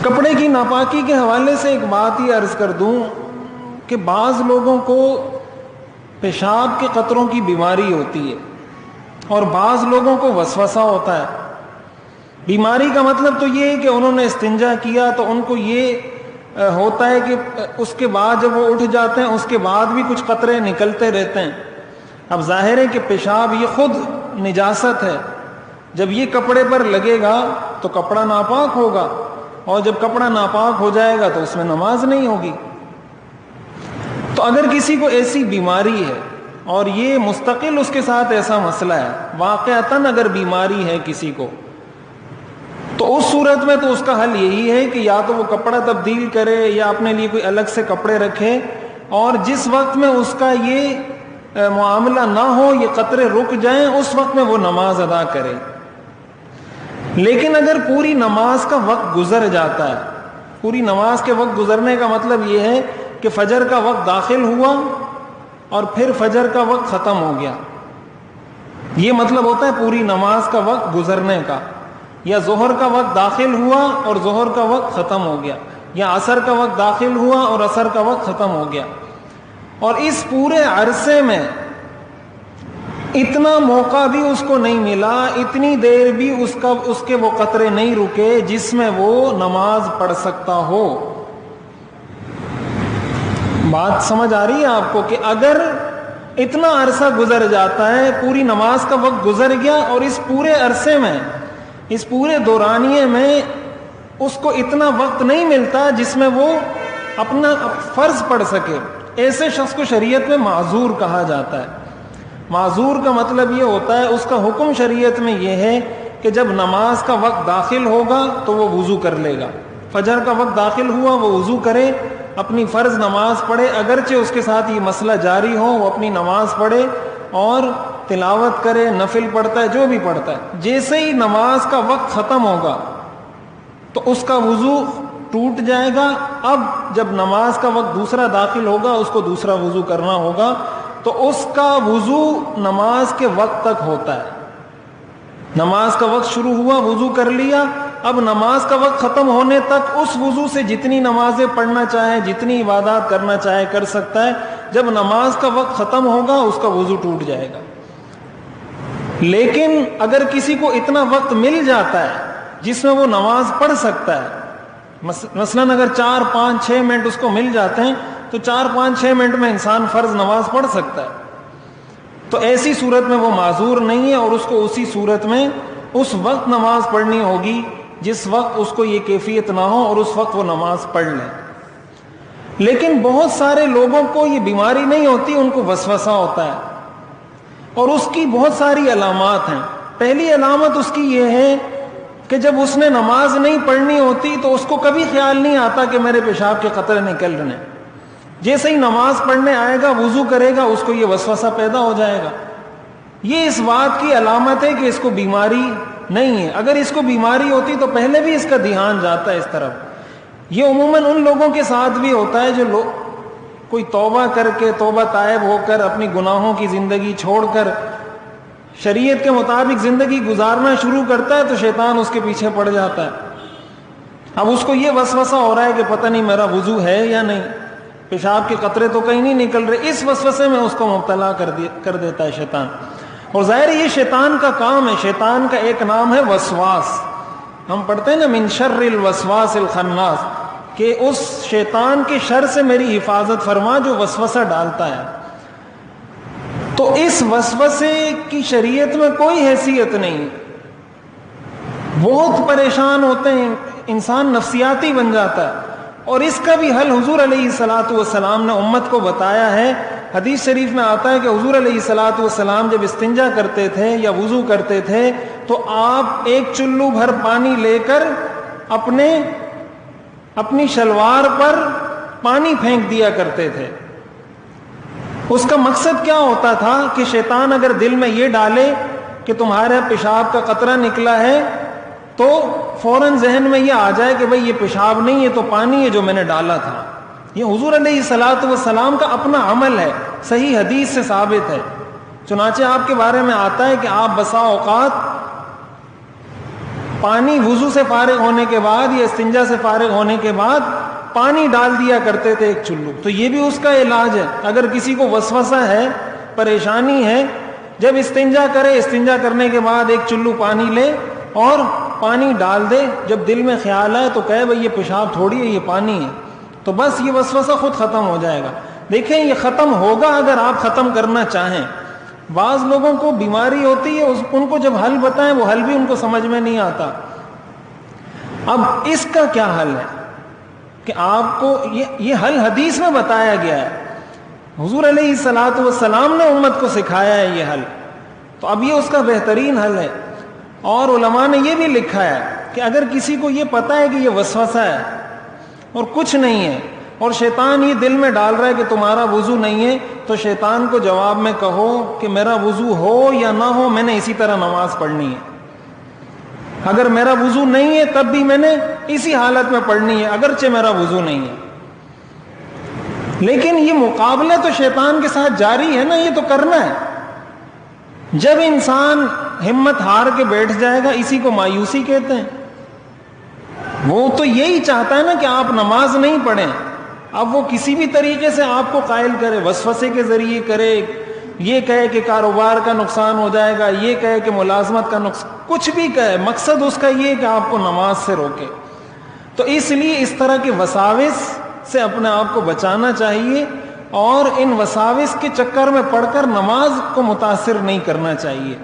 کپڑے کی ناپاکی کے حوالے سے ایک بات یہ عرض کر دوں کہ بعض لوگوں کو پیشاب کے قطروں کی بیماری ہوتی ہے اور بعض لوگوں کو وسوسہ ہوتا ہے. بیماری کا مطلب تو یہ ہے کہ انہوں نے استنجا کیا تو ان کو یہ ہوتا ہے کہ اس کے بعد جب وہ اٹھ جاتے ہیں اس کے بعد بھی کچھ قطرے نکلتے رہتے ہیں. اب ظاہر ہے کہ پیشاب یہ خود نجاست ہے، جب یہ کپڑے پر لگے گا تو کپڑا ناپاک ہوگا، اور جب کپڑا ناپاک ہو جائے گا تو اس میں نماز نہیں ہوگی. تو اگر کسی کو ایسی بیماری ہے اور یہ مستقل اس کے ساتھ ایسا مسئلہ ہے، واقعتاً اگر بیماری ہے کسی کو، تو اس صورت میں تو اس کا حل یہی ہے کہ یا تو وہ کپڑا تبدیل کرے یا اپنے لیے کوئی الگ سے کپڑے رکھے، اور جس وقت میں اس کا یہ معاملہ نہ ہو، یہ قطرے رک جائیں، اس وقت میں وہ نماز ادا کرے. لیکن اگر پوری نماز کا وقت گزر جاتا ہے، پوری نماز کے وقت گزرنے کا مطلب یہ ہے کہ فجر کا وقت داخل ہوا اور پھر فجر کا وقت ختم ہو گیا، یہ مطلب ہوتا ہے پوری نماز کا وقت گزرنے کا. یا ظہر کا وقت داخل ہوا اور ظہر کا وقت ختم ہو گیا، یا عصر کا وقت داخل ہوا اور عصر کا وقت ختم ہو گیا، اور اس پورے عرصے میں اتنا موقع بھی اس کو نہیں ملا، اتنی دیر بھی اس کے وہ قطرے نہیں رکے جس میں وہ نماز پڑھ سکتا ہو. بات سمجھ آ رہی ہے آپ کو کہ اگر اتنا عرصہ گزر جاتا ہے، پوری نماز کا وقت گزر گیا، اور اس پورے عرصے میں، اس پورے دورانیے میں اس کو اتنا وقت نہیں ملتا جس میں وہ اپنا فرض پڑھ سکے، ایسے شخص کو شریعت میں معذور کہا جاتا ہے. معذور کا مطلب یہ ہوتا ہے، اس کا حکم شریعت میں یہ ہے کہ جب نماز کا وقت داخل ہوگا تو وہ وضو کر لے گا. فجر کا وقت داخل ہوا وہ وضو کرے، اپنی فرض نماز پڑھے، اگرچہ اس کے ساتھ یہ مسئلہ جاری ہو، وہ اپنی نماز پڑھے اور تلاوت کرے، نفل پڑھتا ہے، جو بھی پڑھتا ہے. جیسے ہی نماز کا وقت ختم ہوگا تو اس کا وضو ٹوٹ جائے گا. اب جب نماز کا وقت دوسرا داخل ہوگا، اس کو دوسرا وضو کرنا ہوگا، تو اس کا وضو نماز کے وقت تک ہوتا ہے. نماز کا وقت شروع ہوا، وضو کر لیا، اب نماز کا وقت ختم ہونے تک اس وضو سے جتنی نمازیں پڑھنا چاہے، جتنی عبادات کرنا چاہے کر سکتا ہے. جب نماز کا وقت ختم ہوگا اس کا وضو ٹوٹ جائے گا. لیکن اگر کسی کو اتنا وقت مل جاتا ہے جس میں وہ نماز پڑھ سکتا ہے، مثلاً اگر 4 5 6 منٹ اس کو مل جاتے ہیں تو 4 5 6 منٹ میں انسان فرض نماز پڑھ سکتا ہے، تو ایسی صورت میں وہ معذور نہیں ہے، اور اس کو اسی صورت میں اس وقت نماز پڑھنی ہوگی جس وقت اس کو یہ کیفیت نہ ہو، اور اس وقت وہ نماز پڑھ لیں. لیکن بہت سارے لوگوں کو یہ بیماری نہیں ہوتی، ان کو وسوسہ ہوتا ہے، اور اس کی بہت ساری علامات ہیں. پہلی علامت اس کی یہ ہے کہ جب اس نے نماز نہیں پڑھنی ہوتی تو اس کو کبھی خیال نہیں آتا کہ میرے پیشاب کے قطرے نکل رہے ہیں. جیسے ہی نماز پڑھنے آئے گا، وضو کرے گا، اس کو یہ وسوسہ پیدا ہو جائے گا. یہ اس بات کی علامت ہے کہ اس کو بیماری نہیں ہے. اگر اس کو بیماری ہوتی تو پہلے بھی اس کا دھیان جاتا ہے اس طرف. یہ عموماً ان لوگوں کے ساتھ بھی ہوتا ہے جو کوئی توبہ کر کے، توبہ طائب ہو کر، اپنی گناہوں کی زندگی چھوڑ کر شریعت کے مطابق زندگی گزارنا شروع کرتا ہے تو شیطان اس کے پیچھے پڑ جاتا ہے. اب اس کو یہ وسوسہ ہو رہا ہے کہ پتہ نہیں میرا وضو ہے یا نہیں، پیشاب کے قطرے تو کہیں نہیں نکل رہے. اس وسوسے میں اس کو مبتلا کر دیتا ہے شیطان. اور ظاہر یہ شیطان کا کام ہے. شیطان کا ایک نام ہے وسواس. ہم پڑھتے ہیں نا من شر الوسواس الخناس، کہ اس شیطان کے شر سے میری حفاظت فرما جو وسوسہ ڈالتا ہے. تو اس وسوسے کی شریعت میں کوئی حیثیت نہیں. بہت پریشان ہوتے ہیں، انسان نفسیاتی بن جاتا ہے، اور اس کا بھی حل حضور علیہ الصلوۃ والسلام نے امت کو بتایا ہے. حدیث شریف میں آتا ہے کہ حضور علیہ الصلوۃ والسلام جب استنجا کرتے تھے یا وضو کرتے تھے تو آپ ایک چلو بھر پانی لے کر اپنی شلوار پر پانی پھینک دیا کرتے تھے. اس کا مقصد کیا ہوتا تھا کہ شیطان اگر دل میں یہ ڈالے کہ تمہارے پیشاب کا قطرہ نکلا ہے تو فوراً ذہن میں یہ آ جائے کہ بھئی یہ پیشاب نہیں ہے تو پانی ہے جو میں نے ڈالا تھا. یہ حضور علیہ الصلوۃ والسلام کا اپنا عمل ہے، صحیح حدیث سے ثابت ہے. چنانچہ آپ کے بارے میں آتا ہے کہ آپ بسا اوقات پانی وضو سے فارغ ہونے کے بعد یا استنجا سے فارغ ہونے کے بعد پانی ڈال دیا کرتے تھے ایک چلو. تو یہ بھی اس کا علاج ہے. اگر کسی کو وسوسہ ہے, پریشانی ہے, جب استنجا کرے, استنجا کرنے کے بعد ایک چلو پانی لے اور پانی ڈال دے. جب دل میں خیال آئے تو کہے بھئی یہ پیشاب تھوڑی ہے, یہ پانی ہے, تو بس یہ وسوسہ خود ختم ہو جائے گا. دیکھیں یہ ختم ہوگا اگر آپ ختم کرنا چاہیں. بعض لوگوں کو بیماری ہوتی ہے, ان کو جب حل بتائیں وہ حل بھی ان کو سمجھ میں نہیں آتا. اب اس کا کیا حل ہے کہ آپ کو یہ حل حدیث میں بتایا گیا ہے. حضور علیہ الصلوۃ والسلام نے امت کو سکھایا ہے یہ حل, تو اب یہ اس کا بہترین حل ہے. اور علماء نے یہ بھی لکھا ہے کہ اگر کسی کو یہ پتا ہے کہ یہ وسوسہ ہے اور کچھ نہیں ہے, اور شیطان یہ دل میں ڈال رہا ہے کہ تمہارا وضو نہیں ہے, تو شیطان کو جواب میں کہو کہ میرا وضو ہو یا نہ ہو میں نے اسی طرح نماز پڑھنی ہے. اگر میرا وضو نہیں ہے تب بھی میں نے اسی حالت میں پڑھنی ہے اگرچہ میرا وضو نہیں ہے. لیکن یہ مقابلہ تو شیطان کے ساتھ جاری ہے نا, یہ تو کرنا ہے. جب انسان ہمت ہار کے بیٹھ جائے گا, اسی کو مایوسی کہتے ہیں. وہ تو یہی چاہتا ہے نا کہ آپ نماز نہیں پڑھیں. اب وہ کسی بھی طریقے سے آپ کو قائل کرے, وسوسے کے ذریعے کرے, یہ کہے کہ کاروبار کا نقصان ہو جائے گا, یہ کہے کہ ملازمت کا نقصان, کچھ بھی کہے, مقصد اس کا یہ کہ آپ کو نماز سے روکے. تو اس لیے اس طرح کے وساوس سے اپنے آپ کو بچانا چاہیے, اور ان وساوس کے چکر میں پڑھ کر نماز کو متاثر نہیں کرنا چاہیے.